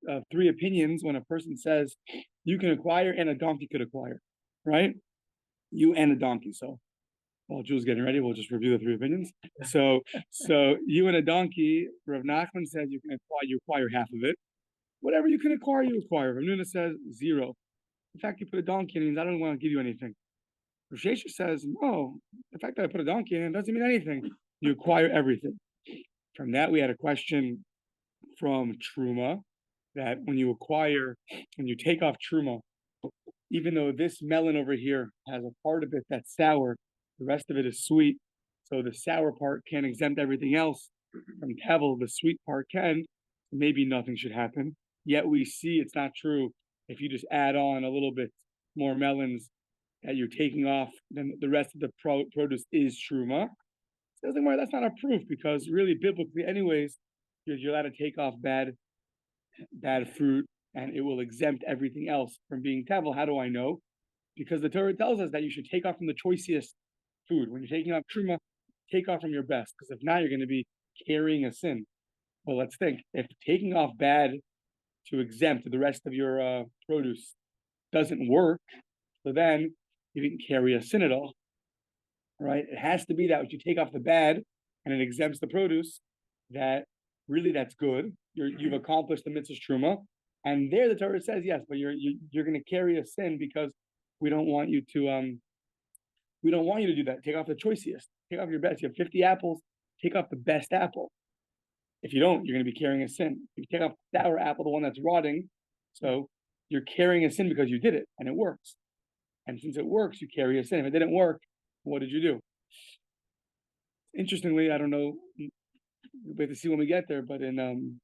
of three opinions when a person says you can acquire and a donkey could acquire, right? You and a donkey. So while Jul's getting ready, we'll just review the three opinions. So you and a donkey, Rav Nachman says you acquire half of it. Whatever you can acquire, you acquire. Rav Nuna says 0. The fact you put a donkey in means I don't want to give you anything. Rav Shesha says, no, the fact that I put a donkey in doesn't mean anything. You acquire everything. From that, we had a question from Truma, that when you take off Truma, even though this melon over here has a part of it that's sour, the rest of it is sweet, so the sour part can't exempt everything else from Tevel, the sweet part can, maybe nothing should happen. Yet we see it's not true. If you just add on a little bit more melons that you're taking off, then the rest of the produce is Truma. So that's not a proof, because really, biblically anyways, you're allowed to take off bad fruit, and it will exempt everything else from being tevel. How do I know? Because the Torah tells us that you should take off from the choicest food. When you're taking off truma, take off from your best, because if not, you're going to be carrying a sin. Well, let's think. If taking off bad to exempt the rest of your produce doesn't work, so then you didn't carry a sin at all, right? It has to be that when you take off the bad and it exempts the produce, that really that's good. You've accomplished the mitzvah truma, and there the Torah says yes, but you're going to carry a sin, because we don't want you to do that. Take off the choicest. Take off your best. You have 50 apples. Take off the best apple. If you don't, you're going to be carrying a sin. If you take off the sour apple, the one that's rotting, so you're carrying a sin because you did it and it works. And since it works, you carry a sin. If it didn't work, what did you do? Interestingly, I don't know. We have to see when we get there, but in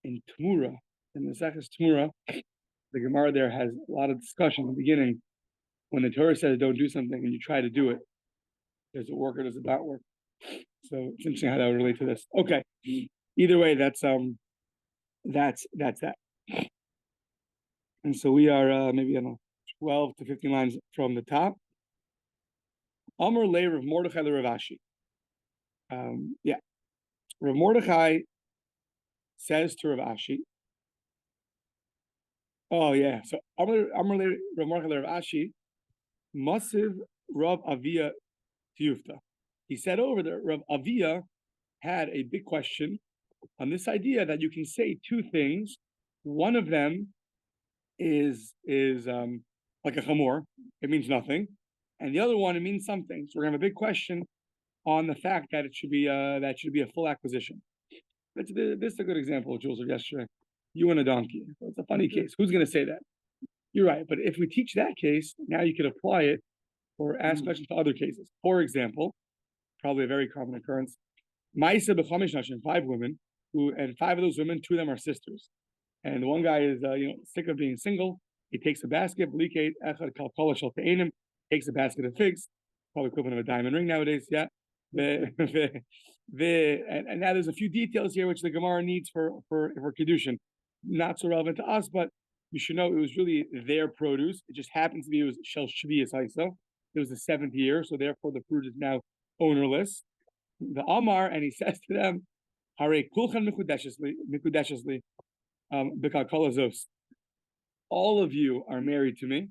Tmura, in the Mesechus Tmura, the Gemara there has a lot of discussion in the beginning. When the Torah says don't do something and you try to do it, does it work or does it not work? So it's interesting how that would relate to this. Okay. Either way, that's that. And so we are maybe 12 to 15 lines from the top. Amr le Rav Mordechai le Rav Ashi. Rav Mordechai says to Rav Ashi. Oh yeah. So Amr le Rav Mordechai le Rav Ashi, Masiv Rav Avia Tiyufta. He said over there, Rav Avia had a big question on this idea that you can say two things. One of them is like a chamor, it means nothing, and the other one, it means something. So we're gonna have a big question on the fact that it should be a full acquisition. This is a good example, Jules, of yesterday. You and a donkey. So it's a funny case. Who's gonna say that? You're right, but if we teach that case, now you could apply it or ask questions to other cases. For example, probably a very common occurrence. Ma'isa b'chamish nashim, 5 women, and 5 of those women, 2 of them are sisters. And the one guy is sick of being single. He takes a basket, takes a basket of figs, probably equivalent of a diamond ring nowadays. Yeah. And now there's a few details here which the Gemara needs for Kiddushin. Not so relevant to us, but you should know it was really their produce. It just happens to be it was Shel Shviyas Haisa. It was the 7th year, so therefore the fruit is now ownerless. The Amar, and he says to them, Hare kulchan mikudeshesli b'kalkolazos. All of you are married to me,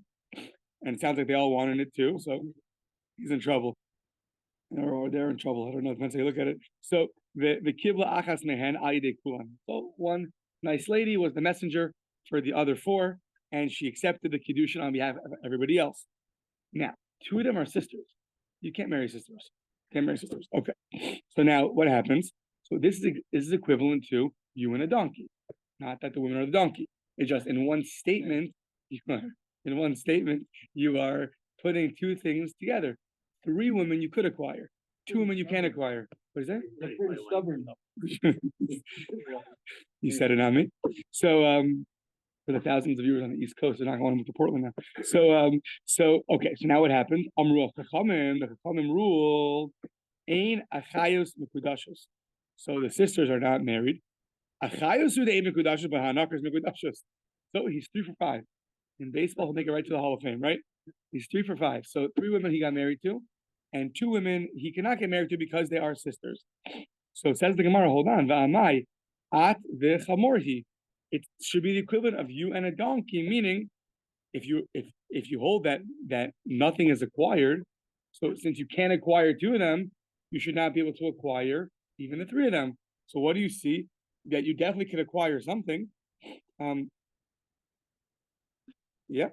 and it sounds like they all wanted it too. So he's in trouble, or they're in trouble. I don't know. Depends how you look at it. So the kibla achas mehen ayidei kulan. So one nice lady was the messenger for the other 4, and she accepted the kiddushin on behalf of everybody else. Now, 2 of them are sisters. You can't marry sisters. Okay. So now what happens? So this is equivalent to you and a donkey. Not that the women are the donkey. It's just in one statement, you are putting 2 things together. 3 women you could acquire. 2 women you can't acquire. What is that? That's pretty stubborn though. You said it on me. So for the thousands of viewers on the East Coast, they're not going to move to Portland now. So okay. So now what happened? Amru Chachamim, the Chachamim rule, Ein Achayos Mikudashos. So the sisters are not married. Achayos are the Ein Mikudashos, but Hanakers Mikudashos. So he's 3 for 5. In baseball, he'll make it right to the Hall of Fame, right? He's 3 for 5. So 3 women he got married to, and 2 women he cannot get married to because they are sisters. So it says the Gemara, hold on, Va'amai at v'chamorhi. it should be the equivalent of you and a donkey, meaning if you hold that nothing is acquired, so since you can't acquire two of them, you should not be able to acquire even the three of them. So what do you see? That you definitely can acquire something. Yeah.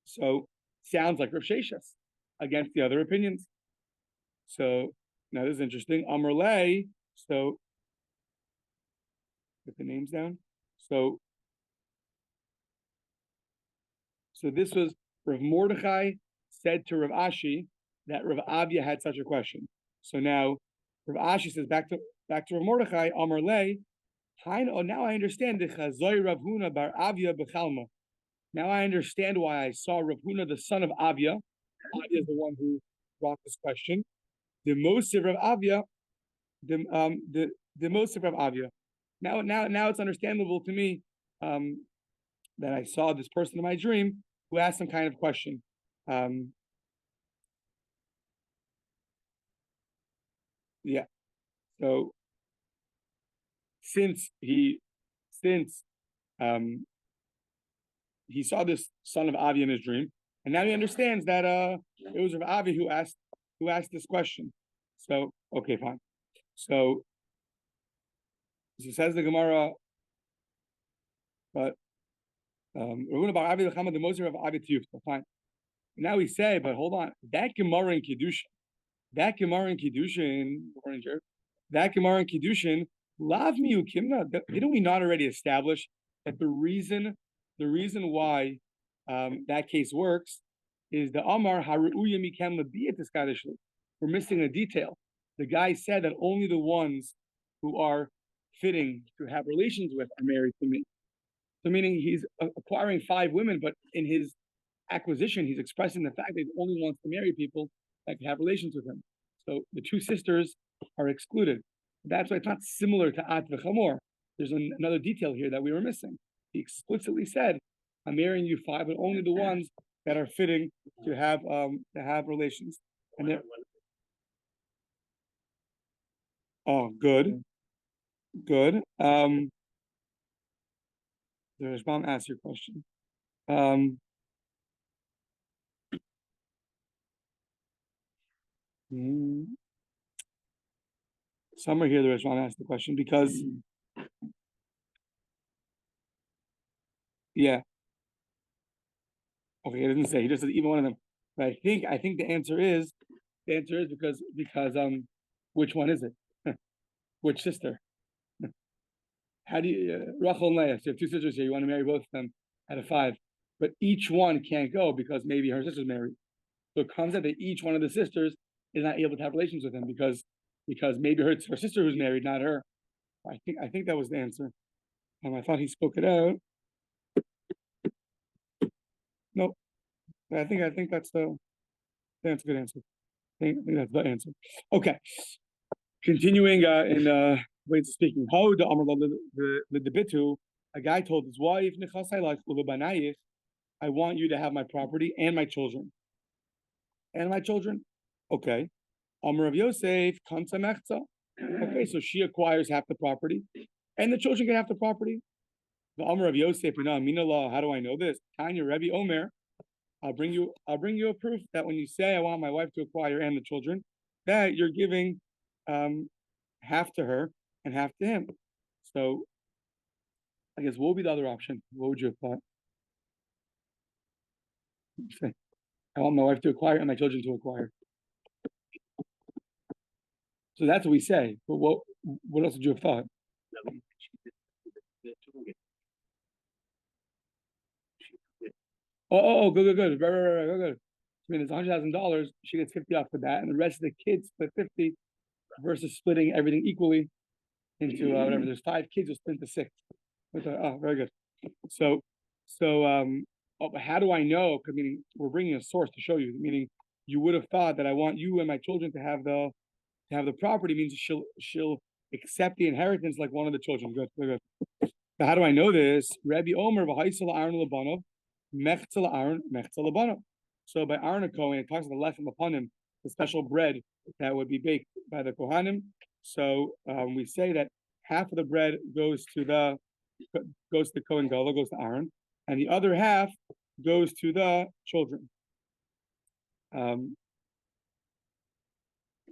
So sounds like Rav Sheshas against the other opinions. So now this is interesting. Amrlei. So get the names down. So this was Rav Mordechai said to Rav Ashi that Rav Avia had such a question. So now Rav Ashi says back to Rav Mordechai, Amar Lei, now I understand the Chazoi Rav Huna bar Avia bechalma. Now I understand why I saw Rav Huna, the son of Avia. Avia is the one who brought this question. The Mosif Rav Avia, the Mosif Rav Avia. Now it's understandable to me that I saw this person in my dream who asked some kind of question. Yeah. So since he saw this son of Avi in his dream, and now he understands that it was Rav Avi who asked this question. So okay, fine. So says the Gemara, but fine. Now we say, but hold on, that Gemara in Kiddushin, Lav miyukimna. Didn't we not already establish that the reason why that case works is the Amar haruya mikem labiyat iskadishli. We're missing a detail. The guy said that only the ones who are fitting to have relations with are married to me. So meaning he's acquiring 5 women, but in his acquisition, he's expressing the fact that he only wants to marry people that can have relations with him. So the 2 sisters are excluded. That's why it's not similar to At v'Chamor. There's another detail here that we were missing. He explicitly said, I'm marrying you 5, but only the ones that are fitting to have relations. And oh, good. The Rashbam asked your question. Somewhere here the Rashbam asked the question because yeah. Okay, he doesn't say. He just said even one of them. But I think the answer is because which one is it? Which sister? How do you Rachel and Leah? So you have 2 sisters here. You want to marry both of them out of 5, but each one can't go because maybe her sister's married. So it comes out that each one of the sisters is not able to have relations with him because maybe her sister who's married, not her. I think that was the answer. I thought he spoke it out. No, I think that's a good answer. I think that's the answer. Okay, continuing in ways of speaking. How the bitu, a guy told his wife, I want you to have my property and my children. Okay. Amar of Yosef, okay, so she acquires half the property, and the children get half the property. The Amar of Yosef, how do I know this? Tanya Rebbe Omer, I'll bring you a proof that when you say I want my wife to acquire and the children, that you're giving half to her and half to him. So I guess what would be the other option? What would you have thought? I want my wife to acquire and my children to acquire. So that's what we say. But what else would you have thought? Oh, good. Right, good. I mean, it's $100,000. She gets 50 off the bat, and the rest of the kids split 50 versus splitting everything equally into whatever. There's 5 kids, you'll split into 6. Oh, very good. So, but how do I know? Because meaning we're bringing a source to show you. Meaning you would have thought that I want you and my children to have the property means she'll accept the inheritance like one of the children. Good. So how do I know this? Rabbi Omer v'haisel Aaron lebanov, mechzel Aaron mechzel lebanov. So by Aaron Cohen, it talks about the lechem upon him, the special bread that would be baked by the Kohanim. So we say that half of the bread goes to the goes to the Kohen Gadol, goes to Aaron, and the other half goes to the children.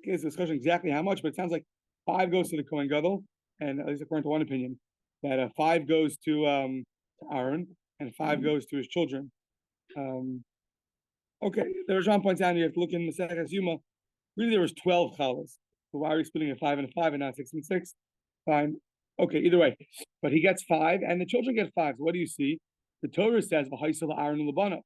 There's a discussion exactly how much, but it sounds like 5 goes to the Kohen Gadol, and at least according to one opinion, that 5 goes to Aaron and 5 goes to his children. Okay, the Rashban points out, you have to look in Masechtas Yoma. Really, there was 12 challahs. So why are we splitting a 5 and a 5 and not 6 and 6? Fine. Okay, either way. But he gets 5 and the children get 5. So what do you see? The Torah says, V'haisel Aaron u'labana.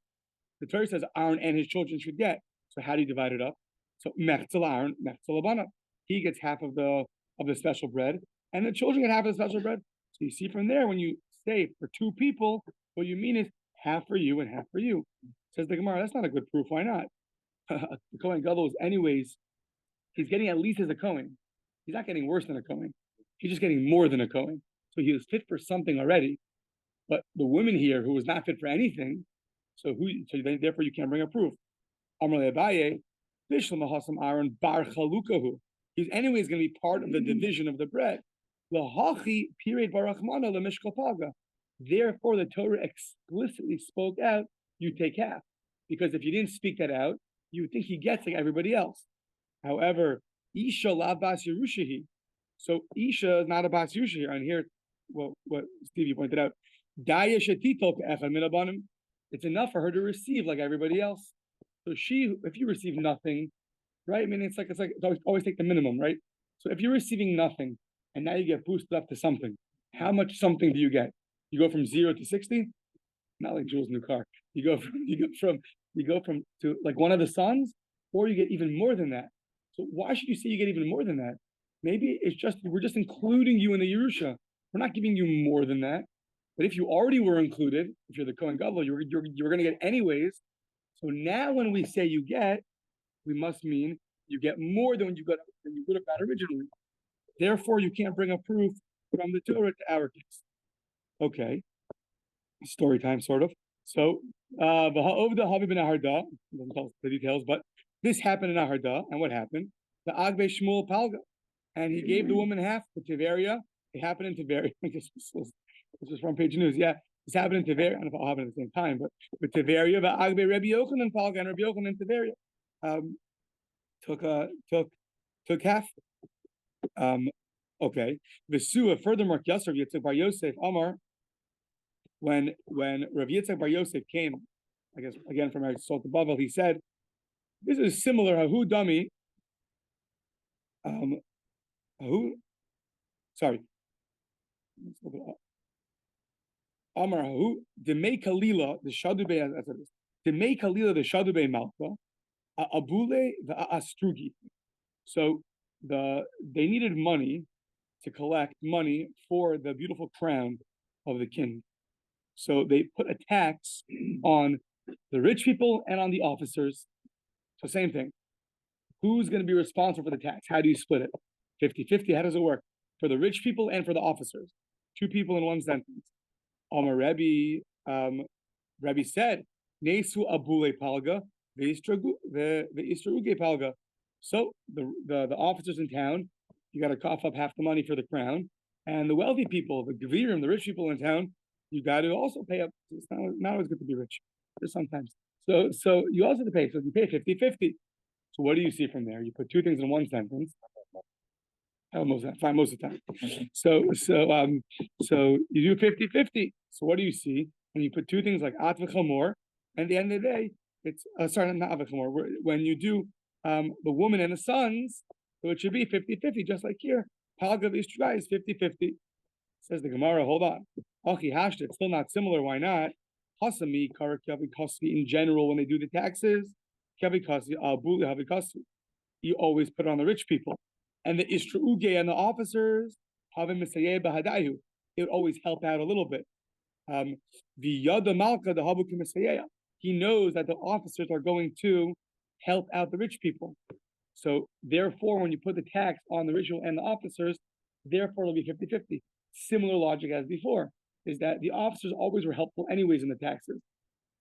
The Torah says Aaron and his children should get. So how do you divide it up? So mechzel Aaron, mechzel labana. He gets half of the special bread, and the children get half of the special bread. So you see from there, when you say for 2 people, what you mean is half for you and half for you. Says the Gemara, that's not a good proof. Why not? The Kohen Gadol is anyways, he's getting at least as a Kohen. He's not getting worse than a Kohen. He's just getting more than a Kohen. So he was fit for something already. But the woman here who was not fit for anything, therefore you can't bring a proof. Amar le'Abaye, Bishlam Hasam Aaron bar chalukahu. He's anyways going to be part of the division of the bread. Lahachi period barachmana lemishkal paga. Therefore, the Torah explicitly spoke out, you take half. Because if you didn't speak that out, you would think he gets like everybody else. However, Isha la bas Yerushahi. So Isha is not a bas Yerusha here. And here, what Stevie pointed out, Daya shetitol ke'echad min abanim. It's enough for her to receive like everybody else. So if you receive nothing, right? I mean, it's always take the minimum, right? So if you're receiving nothing and now you get boosted up to something, how much something do you get? You go from 0 to 60? Not like Jules' new car. You go from to like one of the sons, or you get even more than that. So why should you say you get even more than that? Maybe we're just including you in the Yerusha. We're not giving you more than that. But if you already were included, if you're the Kohen Gadol, you're going to get anyways. So now when we say you get, we must mean you get more than you would have got originally. Therefore, you can't bring a proof from the Torah to our case. Okay. Story time, sort of. So, V'ha'ovda Havi ben Aharda, doesn't tell us the details, but this happened in Aharda, and what happened? The Agbe Shmuel Palga, and he gave the woman half for Tiveria. It happened in Tiveria. This was from Page News. Yeah, this happened in Tiveria. I don't know if it'll happen at the same time, but with Tiveria, the Agbe Rabbi Yochanan Palga, and Rabbi Yochanan Tiveria took half. Okay. Vesua, furthermore, Yasser Yitzchak Bar Yosef Amar. When Rav Yitzchak Bar Yosef came, I guess again from Eretz Bavel, he said, "This is similar. Hahu dami. Amar hahu demei kalila the shadube as it is demei kalila the shadube malka abule the astrugi." So they needed money to collect money for the beautiful crown of the king. So they put a tax on the rich people and on the officers. So same thing. Who's going to be responsible for the tax? How do you split it? 50-50. How does it work? For the rich people and for the officers. 2 people in one sentence. Amar Rebbe said, Nesu abule palga, the istruge palga. So the officers in town, you got to cough up half the money for the crown. And the wealthy people, the gevirim, the rich people in town, you got to also pay up. It's not always good to be rich. Just sometimes. So you also have to pay. So you pay 50-50. So what do you see from there? You put 2 things in one sentence. Most of the time. So you do 50-50. So what do you see when you put 2 things like at v'chamor? And at the end of the day, it's not at v'chamor. When you do the woman and the sons, so it should be 50-50, just like here. Palga v'ishtrai is 50-50. Says the Gemara, hold on. Achi hashta, it's still not similar. Why not? Hasami kara kavi kasvi in general when they do the taxes. Kavi kasvi abuli havi kasvi. You always put it on the rich people, and the istruge and the officers havi misayeh bahadayu. It would always help out a little bit. The yada malka the habu kimisayeh. He knows that the officers are going to help out the rich people. So therefore, when you put the tax on the rich and the officers, therefore it'll be 50-50. Similar logic as before, is that the officers always were helpful anyways in the taxes.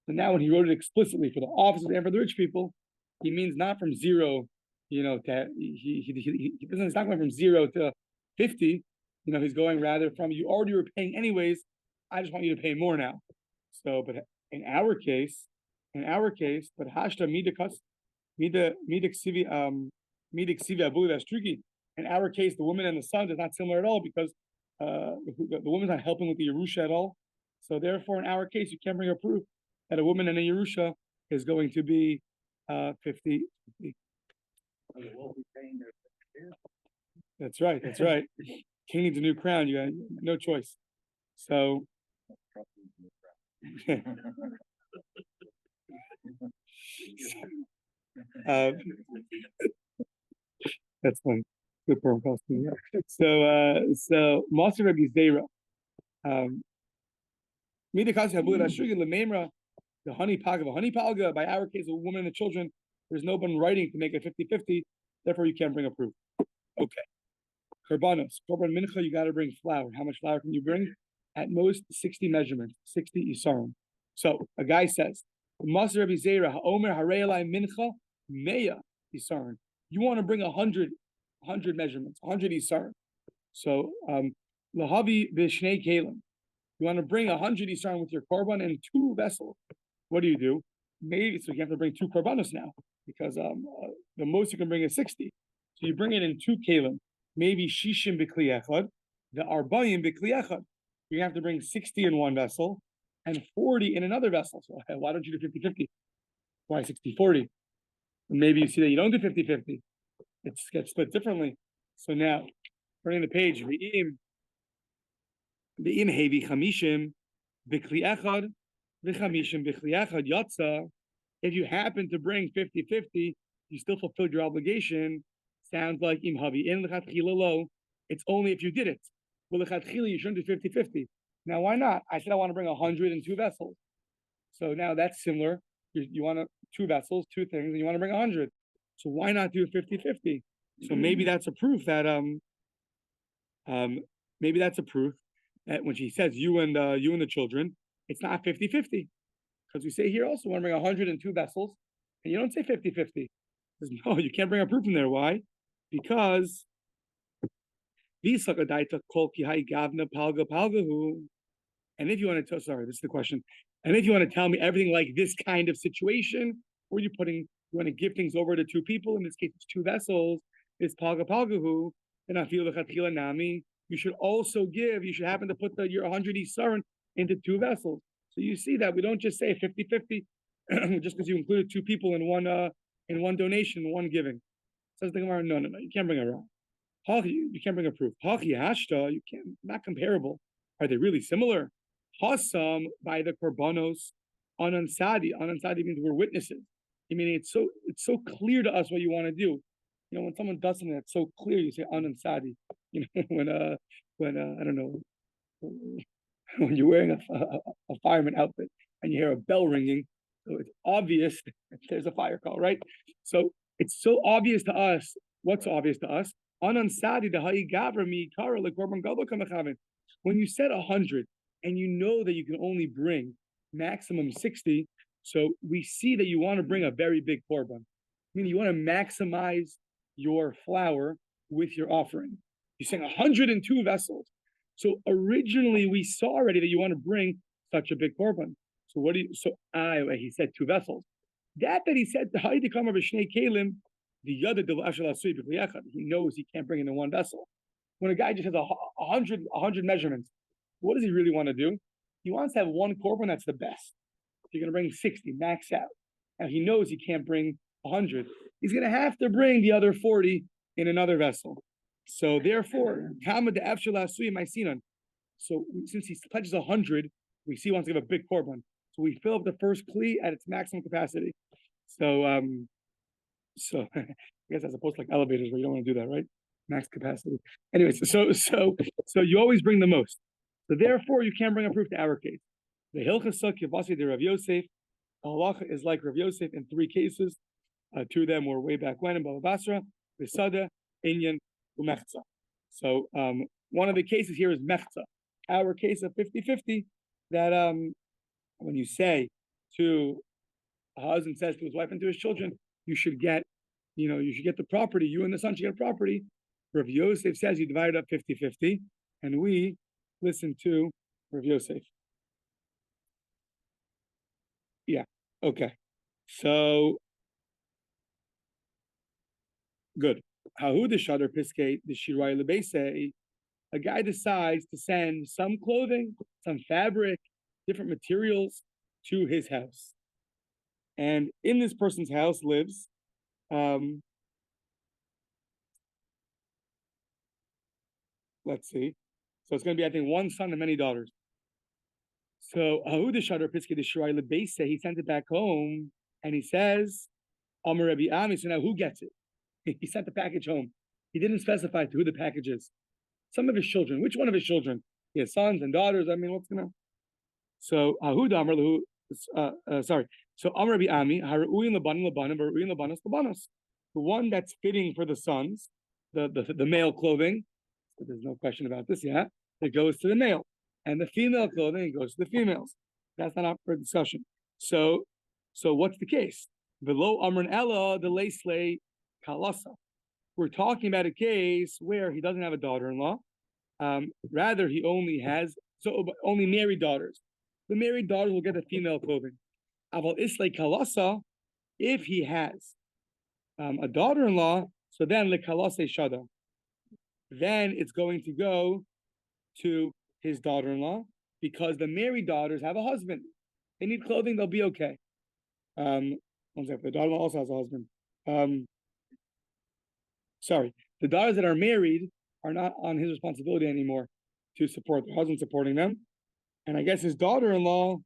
So now when he wrote it explicitly for the officers and for the rich people, he means not from 0, to, he doesn't, it's not going from 0 to 50. he's going rather from you already were paying anyways. I just want you to pay more now. So, but in our case, but hashta mida ksivi abuli vastrugi. In our case, the woman and the son is not similar at all because the woman's not helping with the Yerusha at all. So therefore, in our case, you can't bring a proof that a woman and a Yerusha is going to be 50. That's right. King needs a new crown. You got no choice. So that's fun. Good for costume. So Master Rabbi Zera. The honey palga, by our case, a woman and the children, there's no one writing to make it 50-50, therefore you can't bring a proof. Okay. Korban mincha, you got to bring flour. How much flour can you bring? At most 60 measurements, 60 isarim. So a guy says, Maser Rabbi Zera, ha'omer harei mincha meya isarim. You want to bring 100 measurements, 100 isarim. So lahavi v'shnei kelim. You want to bring 100 isarim with your korban and 2 vessels. What do? Maybe so you have to bring 2 korbanos now because the most you can bring is 60. So you bring it in 2 kelim. Maybe shishim b'kli echad, the arbayim b'kli echad. You have to bring 60 in one vessel and 40 in another vessel. So why don't you do 50-50? Why 60-40? Maybe you see that you don't do 50-50. It gets split differently. So now, turning the page, v'im hevi chamishim b'kli echad v'chamishim b'kli echad yatsa. If you happen to bring 50-50, you still fulfilled your obligation. Sounds like im havi in l'chatchila lo. It's only if you did it. Well, l'chatchila you shouldn't do 50-50. Now, why not? I said I want to bring 100 and 2 vessels. So now that's similar. You want 2 vessels, 2 things, and you want to bring 100. So why not do 50-50? So maybe that's a proof that when she says you and the children, it's not 50-50. Because we say here also want to bring 102 vessels, and you don't say 50-50. No, you can't bring a proof in there. Why? Because and if you want to tell, sorry, this is the question. And if you want to tell me everything like this kind of situation, where you want to give things over to 2 people, in this case it's 2 vessels, it's palgahu, and I feel the nami. You should happen to put your 100 isaron into 2 vessels. So you see that we don't just say 50-50 just because you included 2 people in one donation, one giving. Says the Gemara, no, you can't bring a raw. You can't bring a proof. You can't, not comparable. Are they really similar? Hasam by the korbanos anansadi. Anansadi means we're witnesses. I mean, it's so clear to us what you want to do. When someone does something that's so clear, you say anansadi. When I don't know, when you're wearing a fireman outfit and you hear a bell ringing, so it's obvious that there's a fire call, right? So it's so obvious to us. What's so obvious to us? When you said 100 and you know that you can only bring maximum 60, so we see that you want to bring a very big korban. Meaning you want to maximize your flour with your offering. You're saying 102 vessels. So originally we saw already that you want to bring such a big korban. So he said 2 vessels. That he said the he knows he can't bring in 1 vessel. When a guy just has 100 measurements, what does he really want to do? He wants to have 1 korban that's the best. If you're going to bring 60, max out. Now he knows he can't bring 100. He's going to have to bring the other 40 in another vessel. So therefore, so since he pledges 100, we see he wants to give a big korban. So we fill up the first kli at its maximum capacity. So I guess as opposed to like elevators where you don't want to do that, right? Max capacity. Anyways, so you always bring the most. So therefore, you can't bring a proof to our case. The Hilchasuk Yavasi de Rav Yosef, halacha is like Rav Yosef in 3 cases. 2 of them were way back when in Bava Batra, Vesada, Inyan, Umechza. So one of the cases here is Mechza. Our case of 50-50, that when you say to a husband says to his wife and to his children, you should get the property, you and the son should get property. Rav Yosef says you divide it up 50-50. and we listen to Rav Yosef. Yeah, okay. So, good. Hahu the Shadar Piskate, the Shirai Lebese, a guy decides to send some clothing, some fabric, different materials to his house. And in this person's house lives let's see. So it's going to be, I think, one son and many daughters. So Ahuda Shadar Piske the Shirai Lebese, he sent it back home and he says, Amar Rabbi Ami, so now who gets it? He sent the package home. He didn't specify to who the package is. Some of his children. Which one of his children? He has sons and daughters. I mean, what's going to... So Ahuda Amar Lahu, sorry. So Amar Rabbi Ami, Haru'in Labanim Labanim, Haru'in Labanas Labanas. The one that's fitting for the sons, the male clothing, so there's no question about this, yeah? It goes to the male. And the female clothing, it goes to the females. That's not up for discussion. So what's the case? Below Amran Ella, the Leisley Kalasa. We're talking about a case where he doesn't have a daughter-in-law. Rather, he only has only married daughters. The married daughters will get the female clothing. Aval Islay Kalasa, if he has a daughter-in-law, so then the Kalase Shada. Then it's going to go to his daughter-in-law because the married daughters have a husband. They need clothing, they'll be okay. One second, the daughter-in-law also has a husband. Sorry, the daughters that are married are not on his responsibility anymore to support their husband supporting them. And I guess his daughter-in-law,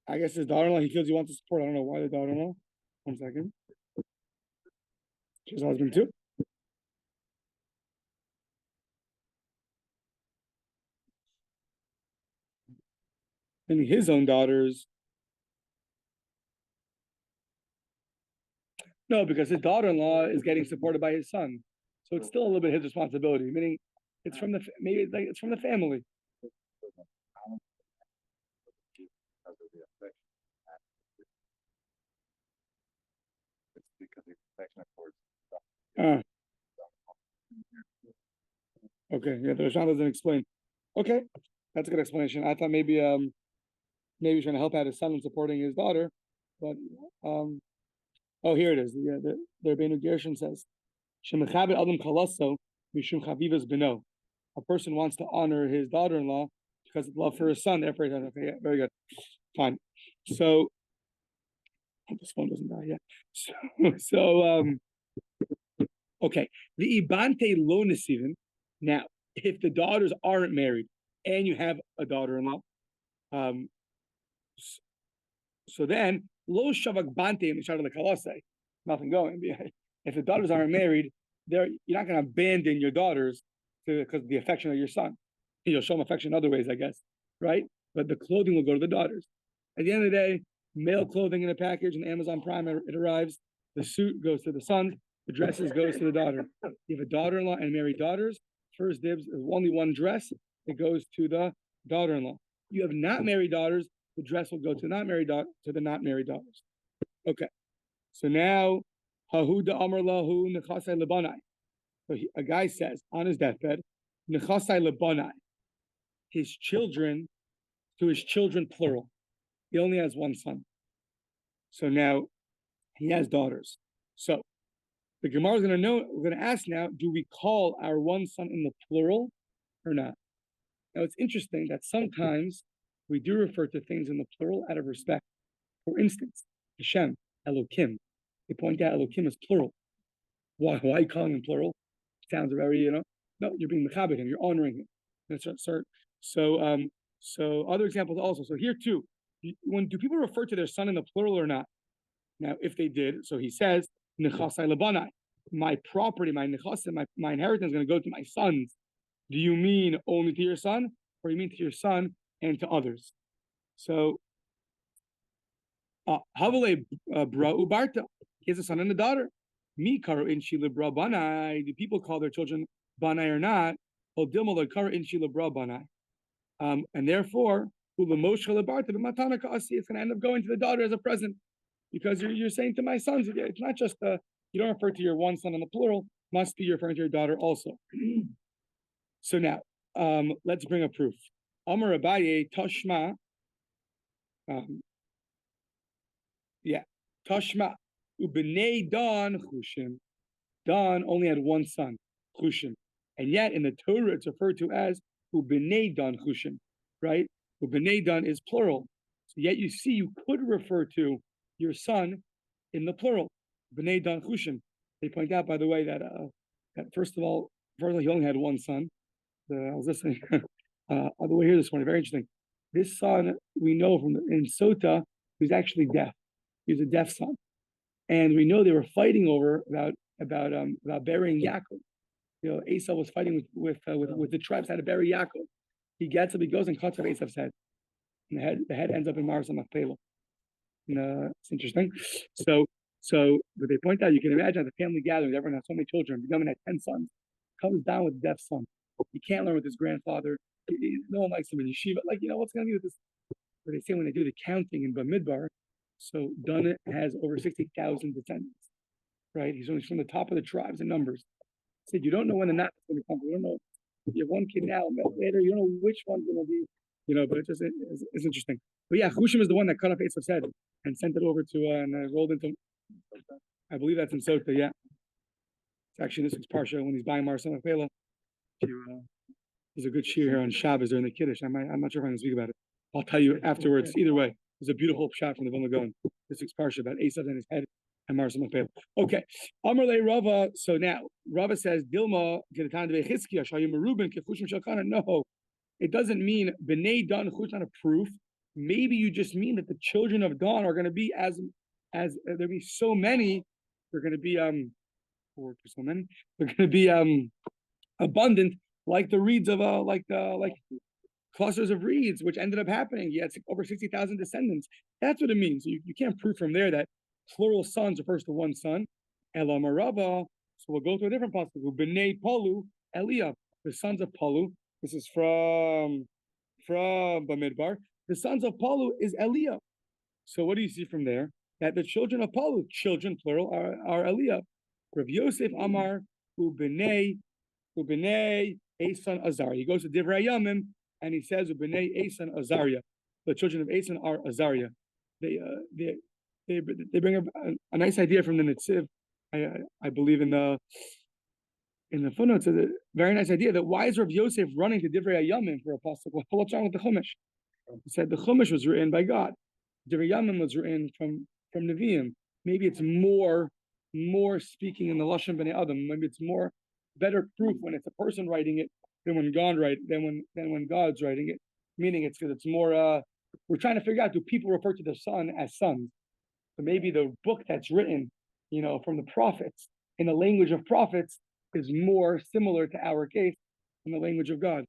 I guess his daughter-in-law, he feels he wants to support. I don't know why the daughter-in-law. One second. His husband too. And his own daughters. No, because his daughter-in-law is getting supported by his son. So it's still a little bit his responsibility, meaning it's from it's from the family. Okay, yeah, the Rashan doesn't explain. Okay, that's a good explanation. I thought maybe he's trying to help out his son in supporting his daughter, but oh, here it is. Yeah, the Rabbeinu Gershon says, "Shemechabed adam kalaso mishum chavivas beno." A person wants to honor his daughter-in-law because of love for his son. Therefore, okay, yeah, very good, fine. So, this phone doesn't die yet. Okay, the ibante lo nesivin. Now, if the daughters aren't married and you have a daughter-in-law, so then lo shavak bante nothing going. If the daughters aren't married, you're not going to abandon your daughters because of the affection of your son. You'll show them affection in other ways, I guess, right? But the clothing will go to the daughters. At the end of the day, male clothing in a package in Amazon Prime, it arrives. The suit goes to the son. The dresses goes to the daughter. You have a daughter-in-law and married daughters. First dibs is only one dress. It goes to the daughter-in-law. You have not married daughters. The dress will go to the not married daughters. Okay. So now, Hahuda Amar Lahu Nechasai Lebanai. So a guy says on his deathbed, Nechasai Lebanai. To his children, plural. He only has one son. So now he has daughters. So the Gemara is going to know, we're going to ask now, do we call our one son in the plural or not? Now it's interesting that sometimes we do refer to things in the plural out of respect. For instance, Hashem, Elokim. They point out Elokim is plural. Why are you calling him plural? It sounds very, no, you're being mechabed him, you're honoring him. That's right. So other examples also. So here too, do people refer to their son in the plural or not? Now, if they did, so he says, Nechasai lebanai, my property, my nechasim, my inheritance is going to go to my sons. Do you mean only to your son, or you mean to your son and to others? So, Havale bra ubarta, he has a son and a daughter. Mi karo in shila bra banai. Do people call their children banai or not? Odilma karo in shila bra banai. And therefore, it's going to end up going to the daughter as a present. because you're saying to my sons, it's not just you don't refer to your one son in the plural, must be referring to your daughter also. So now, let's bring a proof. Amar Abaye Tashma. Tashma Ubnei Dan Chushim. Dan only had one son, Chushim, and yet in the Torah it's referred to as Ubnei Dan Chushim, right? Ubnei Dan is plural, so yet you see you could refer to your son in the plural, Bnei Dan Chushim. They point out, by the way, that first of all, he only had one son. I was listening on the way here this morning. Very interesting. This son we know from in Sota, he was actually deaf. He was a deaf son, and we know they were fighting over about burying Yaakov. You know, Esau was fighting with the tribes how to bury Yaakov. He gets up, he goes and cuts off Esau's head, and the head ends up in Maris Machpelah. It's interesting. So but they point out, you can imagine at the family gathering, everyone has so many children. Benjamin had 10 sons. Comes down with a deaf son. He can't learn with his grandfather. No one likes him in yeshiva. Like, what's going to be with this? But they say when they do the counting in Bamidbar, so Dunn has over 60,000 descendants, right? He's from the top of the tribes in numbers. He said, you don't know when the Nat is going to come. You don't know. You have one kid now, later, you don't know which one's going to be, but it's interesting. But yeah, Chushim is the one that cut off Esau's head and sent it over to, and rolled into, I believe that's in Sota, yeah. It's actually this week's Parsha when he's buying Maris Machpelah. There's a good shir here on Shabbos during the Kiddush. I'm not sure if I'm going to speak about it. I'll tell you afterwards. Either way, there's a beautiful shot from the Vilna Gaon. This week's Parsha about Esau and his head and Maris Machpelah. Okay. Amar le Rava. So now, Rava says, Dilma, no, it doesn't mean B'nai Dan Chush, not a proof. Maybe you just mean that the children of Dan are going to be as there'll be so many. They're going to be so many. They're going to be abundant, like the reeds of like clusters of reeds, which ended up happening. He had over 60,000 descendants. That's what it means. You can't prove from there that plural sons refers to one son. Ela Marava. So we'll go to a different passage. B'nai Palu Eliyav, the sons of Palu. This is from Bamidbar. The sons of Palu is Eliyav. So what do you see from there? That the children of Palu, children plural, are Eliyav. Rav Yosef Amar Ubnei Esan Azariah. He goes to Divrei Yamim and he says Ubnei Esan Azariah. The children of Esan are Azariah. They bring up a nice idea from the Netziv. I believe in the footnotes. It's a very nice idea that why is Rav Yosef running to Divrei Yamim for a pasuk? What's wrong with the Chumash? He said the Chumash was written by God. Divrei Yamim was written from Nevi'im. Maybe it's more speaking in the Lashon Bnei Adam. Maybe it's more better proof when it's a person writing it than when God's writing it. Meaning it's because it's more. We're trying to figure out, do people refer to the son as sons? So maybe the book that's written, from the prophets in the language of prophets is more similar to our case in the language of God.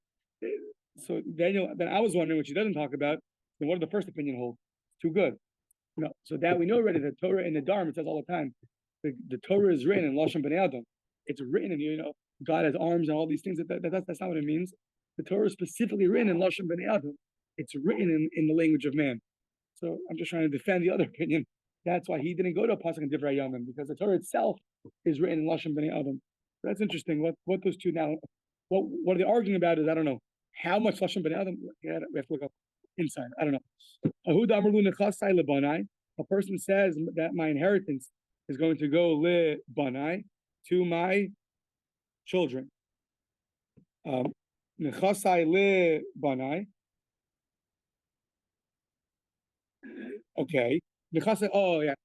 So then I was wondering what she doesn't talk about. Then what did the first opinion hold? Too good. So that we know already, the Torah in the Dharma, it says all the time, the Torah is written in Lashon Bnei Adam. It's written in, God has arms and all these things. That's not what it means. The Torah is specifically written in Lashon Bnei Adam. It's written in the language of man. So I'm just trying to defend the other opinion. That's why he didn't go to a pasuk in Divrei Yamim, because the Torah itself is written in Lashon Bnei Adam. So that's interesting. What those two now? What are they arguing about? Is I don't know how much Lashon Bnei Adam. Yeah, we have to look up inside. I don't know. A person says that my inheritance is going to go le banai to my children. Nechasai le banai. Okay. Nechasai. Oh yeah.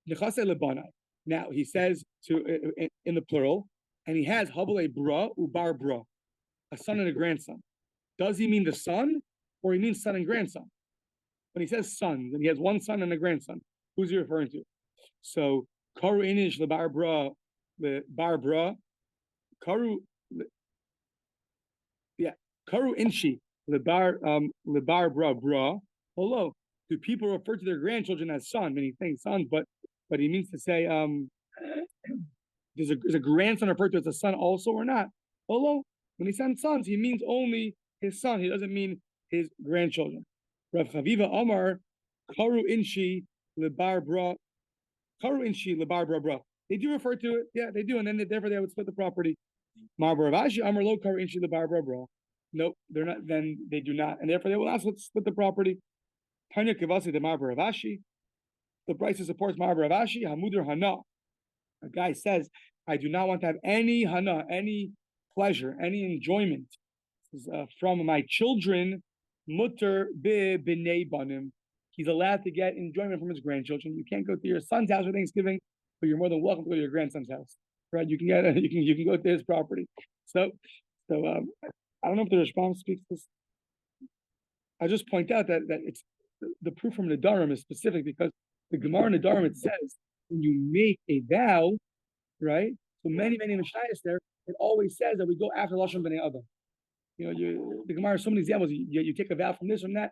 Nechasai le banai. Now he says in the plural, and he has habale bra ubar bra, a son and a grandson. Does he mean the son, or he means son and grandson? When he says sons, and he has one son and a grandson, who's he referring to? So karu inish lebar bra, the bar bra, karu inshi lebar bra bra. Hello, do people refer to their grandchildren as son? Meaning saying sons, but he means to say is a grandson referred to as a son also or not? Hello, when he says sons, he means only his son. He doesn't mean his grandchildren. Rav Chaviva Amar Karu Inshi Lebar Bra Karuinshi lebar bra. They do refer to it, yeah, they do, and then therefore they would split the property. Mar Baravashi Amar Lo Karuinshi lebar bra. Nope, they're not. Then they do not, and therefore they will also split the property. Tanya Kivasi the Mar Baravashi. The Brisa supports Mar Baravashi. Hamudur Hana. A guy says, I do not want to have any hana, any pleasure, any enjoyment from my children. Mutter be b'nei banim. He's allowed to get enjoyment from his grandchildren. You can't go to your son's house for Thanksgiving, but you're more than welcome to go to your grandson's house. Right? You can go to his property. So I don't know if the response speaks this. I just point out that it's the proof from Nadarim is specific because the Gemara in Nadarim it says when you make a vow, right? So many Mishnayos there, it always says that we go after Lashon B'nei Adam. The Gemara has so many examples. You take a vow from this, from that,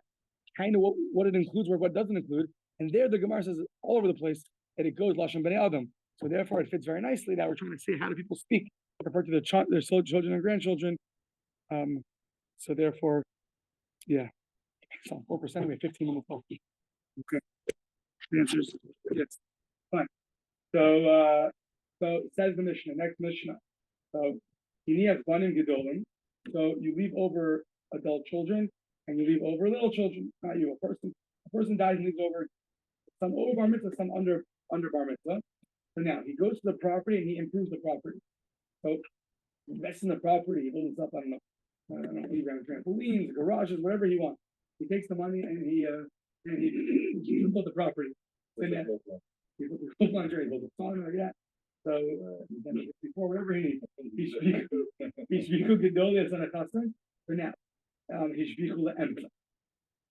kind of what it includes or what doesn't include. And there the Gemara says all over the place that it goes Lashon B'nei Adam. So therefore it fits very nicely that we're trying to say how do people speak, refer to their children and grandchildren. So therefore, yeah. So 4%, we have 15 minutes left. Okay. The answer is yes. Fine. So it says the Mishnah, next Mishnah. So Iniyach Banim Gedolim. So you leave over adult children and you leave over little children. Not you, a person dies and leaves over some over bar mitzvah, some under bar mitzvah. So now he goes to the property and he improves the property. So he invests in the property, he builds up, I don't know, he ran trampolines, garages, whatever he wants. He takes the money and he built the property. And then he built the laundry, he built the sauna, like that. So then before whatever he needs. Hishbichu Gedoli as an custom. For now, Hishbichu La'emta.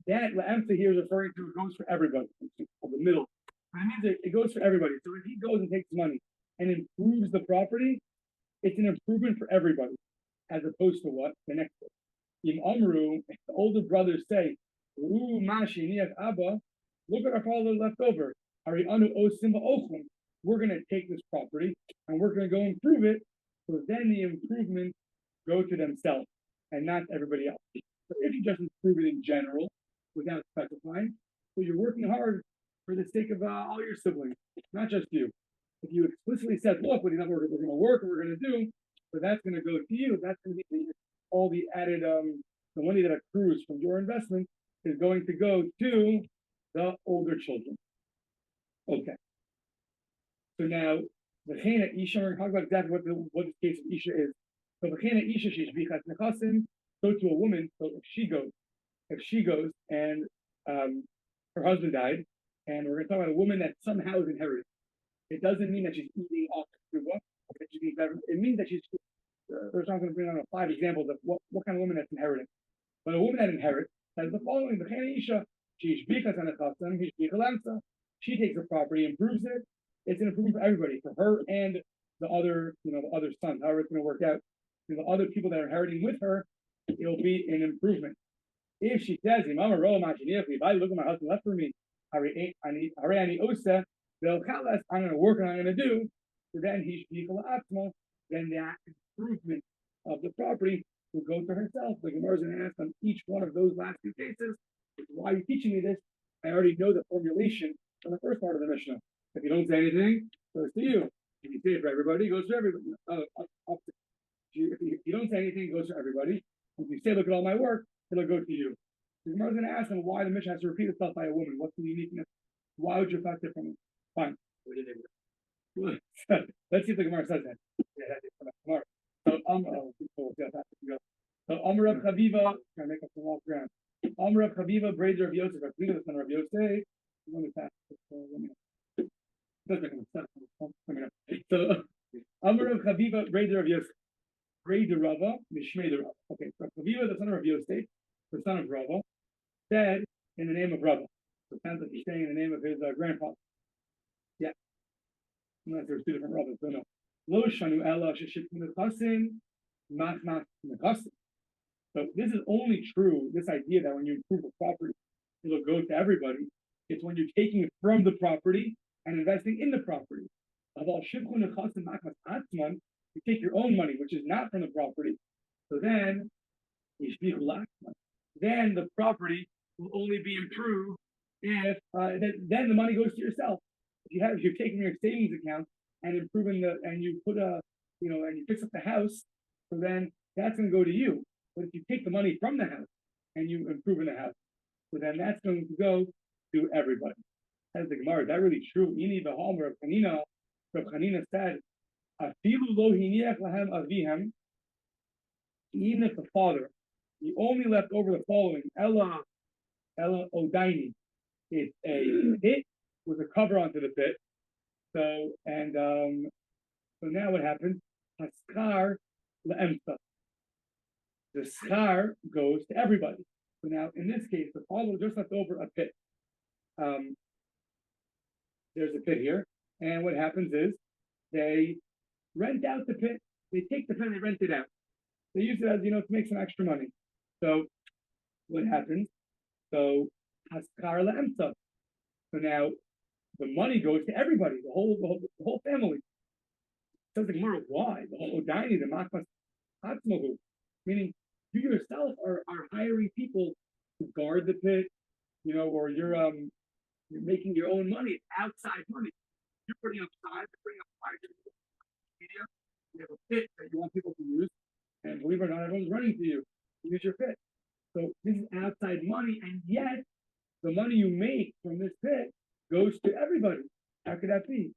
That La'emta here is referring to it goes for everybody. The middle. But it means it goes for everybody. So if he goes and takes money and improves the property, it's an improvement for everybody, as opposed to what? The next one. In Amru, the older brothers say, Ooh, Mashi, Niach Abba, look at our father left over. Arianu O Simba Ochum. We're going to take this property and we're going to go improve it. So then the improvements go to themselves and not everybody else. So if you just improve it in general without specifying, so you're working hard for the sake of all your siblings, not just you. If you explicitly said, look, we're going to work and we're going to do, so that's going to go to you, that's going to be all the added, the money that accrues from your investment is going to go to the older children. Okay. So now, the Chena Isha, we're going to talk about exactly what the case of Isha is. So the Chena Isha, she's Bichat Nechasim, so to a woman, so if she goes and her husband died, and we're going to talk about a woman that somehow is inherited. It doesn't mean that she's eating off the book. It means that she's, there's not going to bring on 5 examples of what kind of woman that's inheriting. But a woman that inherits has the following, the Chena Isha, she's Bichat Nechasim, she's Bichat. She takes the property, improves it. It's an improvement for everybody, for her and the other, the other sons, however it's going to work out. The other people that are inheriting with her, it'll be an improvement. If she says, if I look at my husband left for me, I'm going to work and I'm going to do, so then then that improvement of the property will go to herself. The Gemara is going to ask on each one of those last 2 cases, why are you teaching me this? I already know the formulation from the first part of the Mishnah. If you don't say anything, it goes to you. If you say it for everybody, it goes to everybody. If you don't say anything, it goes to everybody. If you say, look at all my work, it'll go to you. The Gemara is going to ask them why the Mishnah has to repeat itself by a woman. What's the uniqueness? Why would you affect it from it? Fine. Let's see if the Gemara says that. Yeah, that's Gemara. So Amr of Chaviva, trying to make up some walk around. Amr of Chaviva, braider of Yosef, Chaviva, the son of Yosef. Let me pass this. So Amr of Chaviva, braider of Yosef. Braider Rava, Mishmei Rava. Okay, so Chaviva, the son of Yosef, the son of Rava, said in the name of Rava. So it sounds like he's saying in the name of his grandfather. Yeah. Unless there's 2 different Ravas, don't know. Lo shanu ela sheshitun nechasim, mach nechasim. So this is only true, this idea that when you improve a property, it'll go to everybody. It's when you're taking it from the property and investing in the property. You take your own money, which is not from the property. So then the property will only be improved if then the money goes to yourself. you're taking your savings account and improving and you put and you fix up the house, so then that's going to go to you. But if you take the money from the house and you improve in the house, so then that's going to go to everybody. As the Gemara, is that really true? Ini v'homer of Chanina, Rav Chanina said, "Afilu lo hiniach lahem avihem." Even if the father, he only left over the following: Ella Odaini, it's a pit with a cover onto the pit. So now what happens? Haskar le'emsa. The schar goes to everybody. So now in this case, the father just left over a pit. There's a pit here, and what happens is they rent out the pit. They take the pit and they rent it out. They use it as to make some extra money. So what happens? So haskar le'emsa. So now the money goes to everybody, the whole family. Says the Gemara, why? The whole Odaini, the Makmas Hatzmahu, meaning you yourself are hiring people to guard the pit, or you're making your own money. It's outside money. You're putting up signs, you're putting up flyers, media. You have a pit that you want people to use, and believe it or not, everyone's running to you to use your pit. So this is outside money, and yet the money you make from this pit goes to everybody. How could that be?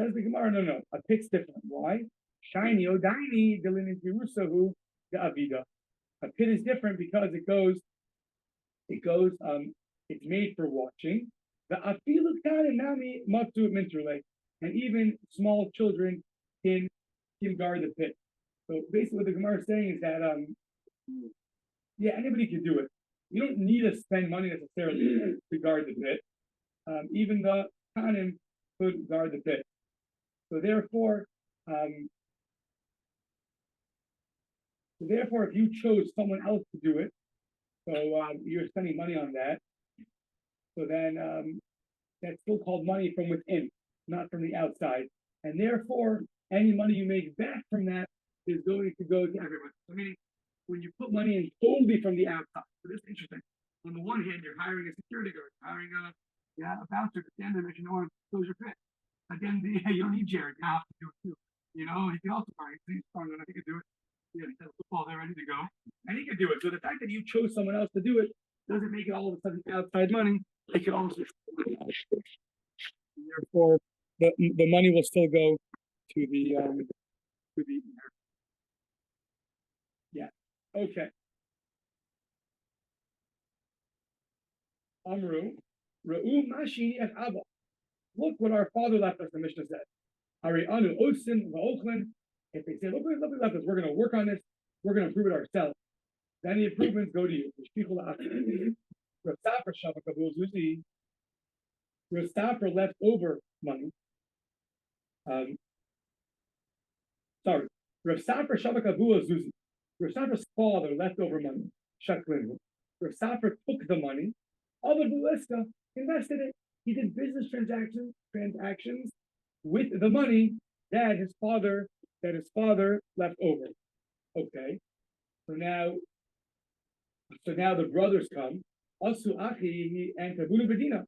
Says the Gemara, no. A pit's different. Why? Shiny Odaini Dilin Jerusahu the Avida. A pit is different because it's made for watching. The Afilu Nami Matu Mintrule. And even small children can guard the pit. So basically what the Gemara is saying is that anybody can do it. You don't need to spend money necessarily to guard the pit. Even the Kanim could guard the pit. So therefore, if you chose someone else to do it, so you're spending money on that, so then that's still called money from within, not from the outside. And therefore, any money you make back from that is going to go to everyone. So meaning, when you put money in solely from the outside, so this is interesting. On the one hand, you're hiring a security guard, hiring a bouncer to stand there and you want to close your pit. At the end of the day, you don't need Jared. You have to do it too. He can also fire. He's strong enough. He can do it. Yeah, he has football there ready to go. And he can do it. So the fact that you chose someone else to do it doesn't make it all of a sudden outside money. It can also therefore the money will still go to the okay. Amru, Ra'u Mashini et Abba. Look what our father left us, the Mishnah said. Ari Anu Osin Va'ochlin. If they say, look what we left us, we're going to work on this, we're going to improve it ourselves. Then the improvements go to you. Rav Safra left over money. Rav Safra Shavakabu Zuzi. Rav Safra's father left over money. Shaklin. Rav Safra took the money. Other Buliska invested it. He did business transactions with the money that his father left over. Okay. So now the brothers come. Asu Achi and Tabunu Bedina.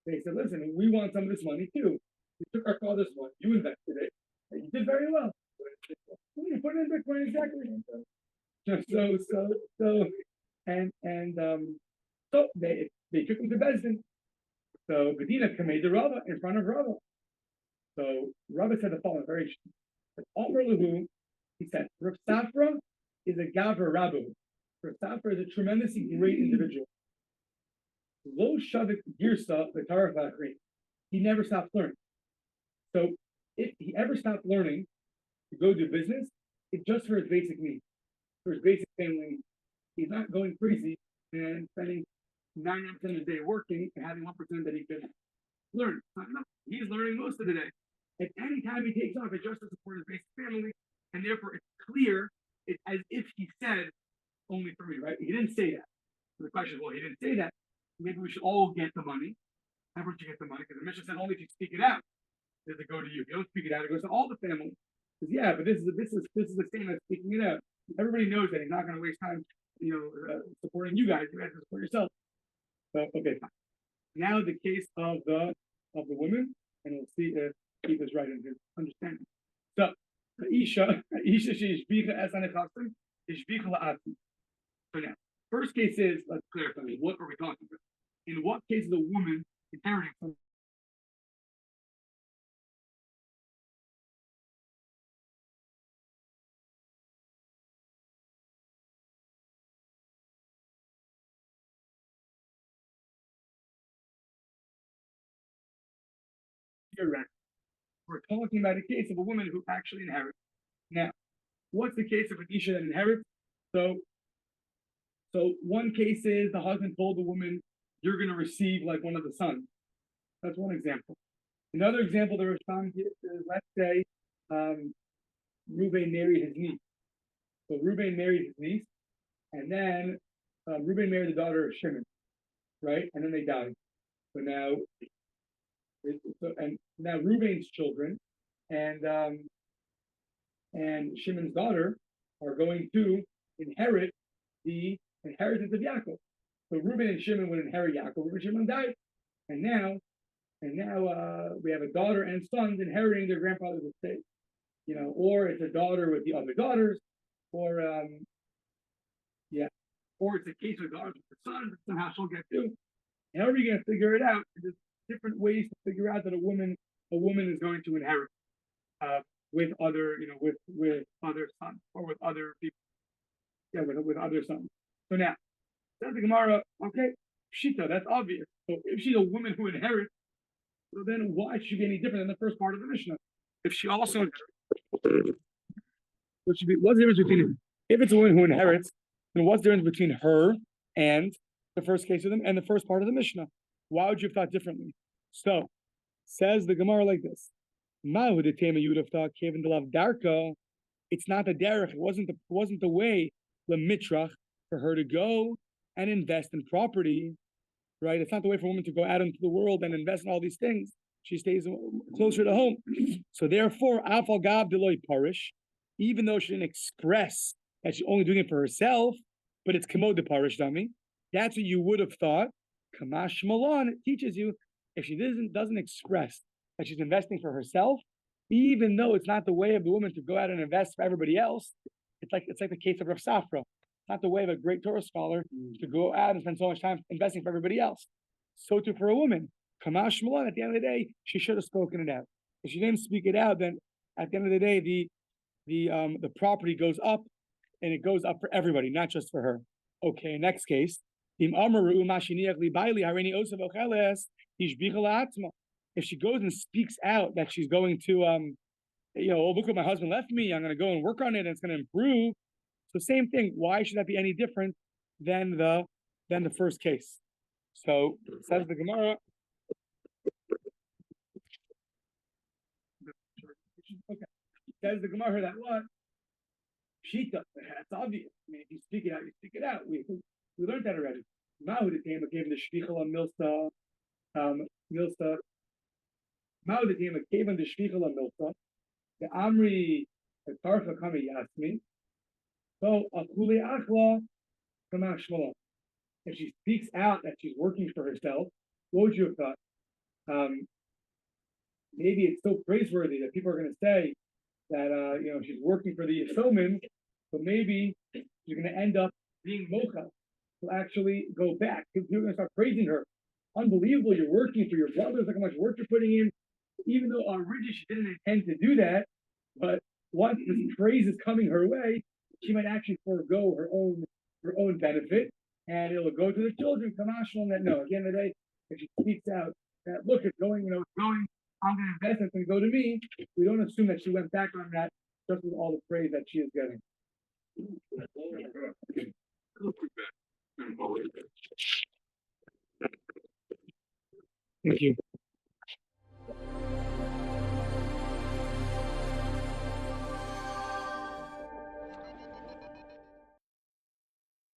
They said, listen, we want some of this money too. You took our father's money, you invested it, and you did very well. You put it in Bitcoin exactly. So they took him to Bezdin. So Bedina made the Rava in front of Rava. So Rava said the following, very interesting. He said, Rav Safra is a Gavra Rabu. Rav Safra is a tremendously great individual. Lo Shavik Girsa, the Tarafah. He never stopped learning. So if he ever stopped learning to go do business, it's just for his basic needs, for his basic family needs. He's not going crazy and spending 99% of the day working and having 1% that he can learn. He's learning most of the day. At any time he takes off, it's just to support his basic family, and therefore it's clear, it's as if he said, only for me, right? He didn't say that. So the question is, well, he didn't say that. Maybe we should all get the money. Everyone should get the money, because the Mishnah said only if you speak it out does it go to you. If you don't speak it out, it goes to all the family. Because but this is the same as speaking it out. Everybody knows that he's not going to waste time, supporting you guys. You guys can support yourself. So okay, fine. Now the case of the woman. and we'll see if he was right in his understanding. So, Isha she ishbicha es anechassim, ishbicha la'atim. So now, first case is, let's clarify, what are we talking about? In what case is a woman inheriting from direct? We're talking about a case of a woman who actually inherits. Now, what's the case of an Isha that inherits? So one case is the husband told the woman, you're going to receive like one of the sons. That's one example. Another example the Rashbam gives is, let's say, Reuben married his niece. So Reuben married his niece, and then Reuben married the daughter of Shimon, right? And then they died. So now Reuben's children and Shimon's daughter are going to inherit the inheritance of Yaakov. So Reuben and Shimon would inherit Yaakov. Reuben and Shimon died, and now we have a daughter and sons inheriting their grandfather's estate. Or it's a daughter with the other daughters, or it's a case of daughters with the sons. Somehow she'll get too. How are you going to figure it out? There's different ways to figure out that a woman is going to inherit with other, with other sons or with other people. Yeah, with other sons. So now, says the Gemara, okay, Pshita, that's obvious. So if she's a woman who inherits, so then why should she be any different than the first part of the Mishnah? If she also inherits, what's the difference between, if it's a woman who inherits, then what's the difference between her and the first case of them and the first part of the Mishnah? Why would you have thought differently? So, says the Gemara like this. You would have thought, Darka, it's not the derech, it wasn't the way, the mitrach, for her to go and invest in property, right? It's not the way for a woman to go out into the world and invest in all these things. She stays closer to home. So therefore, Afal Gav Deloy Parish, even though she didn't express that she's only doing it for herself, but it's Kamod de Parish dummy. That's what you would have thought. Kamash Malon, it teaches you if she doesn't express that she's investing for herself, even though it's not the way of the woman to go out and invest for everybody else. It's like the case of Rav Safra. It's not the way of a great Torah scholar to go out and spend so much time investing for everybody else. So too for a woman. Kamash Malon, at the end of the day, she should have spoken it out. If she didn't speak it out, then at the end of the day, the property goes up, and it goes up for everybody, not just for her. Okay, next case. If she goes and speaks out that she's going to, look what my husband left me, I'm going to go and work on it, and it's going to improve. So same thing. Why should that be any different than the first case? So says the Gemara. Okay, says the Gemara that what? Shita. That's obvious. I mean, if you speak it out, you speak it out. We learned that already. Mahu gave the shvichel milsa. Mahu gave him the shvichel milsa. The Amri the Tarfa Kami Yasmi. So Akuli Achla Kamash Shmala. If she speaks out that she's working for herself, what would you have thought? Maybe it's so praiseworthy that people are going to say that she's working for the Yisomim, but maybe you're going to end up being mocha. To actually go back. You're going to start praising her. Unbelievable, you're working for your brothers, look how much work you're putting in. Even though originally she didn't intend to do that, but once this praise is coming her way, she might actually forego her own benefit, and it'll go to the children. Kamashal that no. At the end of the day, if she speaks out that look, it's going, I'm going to invest, it's going to go to me. We don't assume that she went back on that just with all the praise that she is getting. Thank you.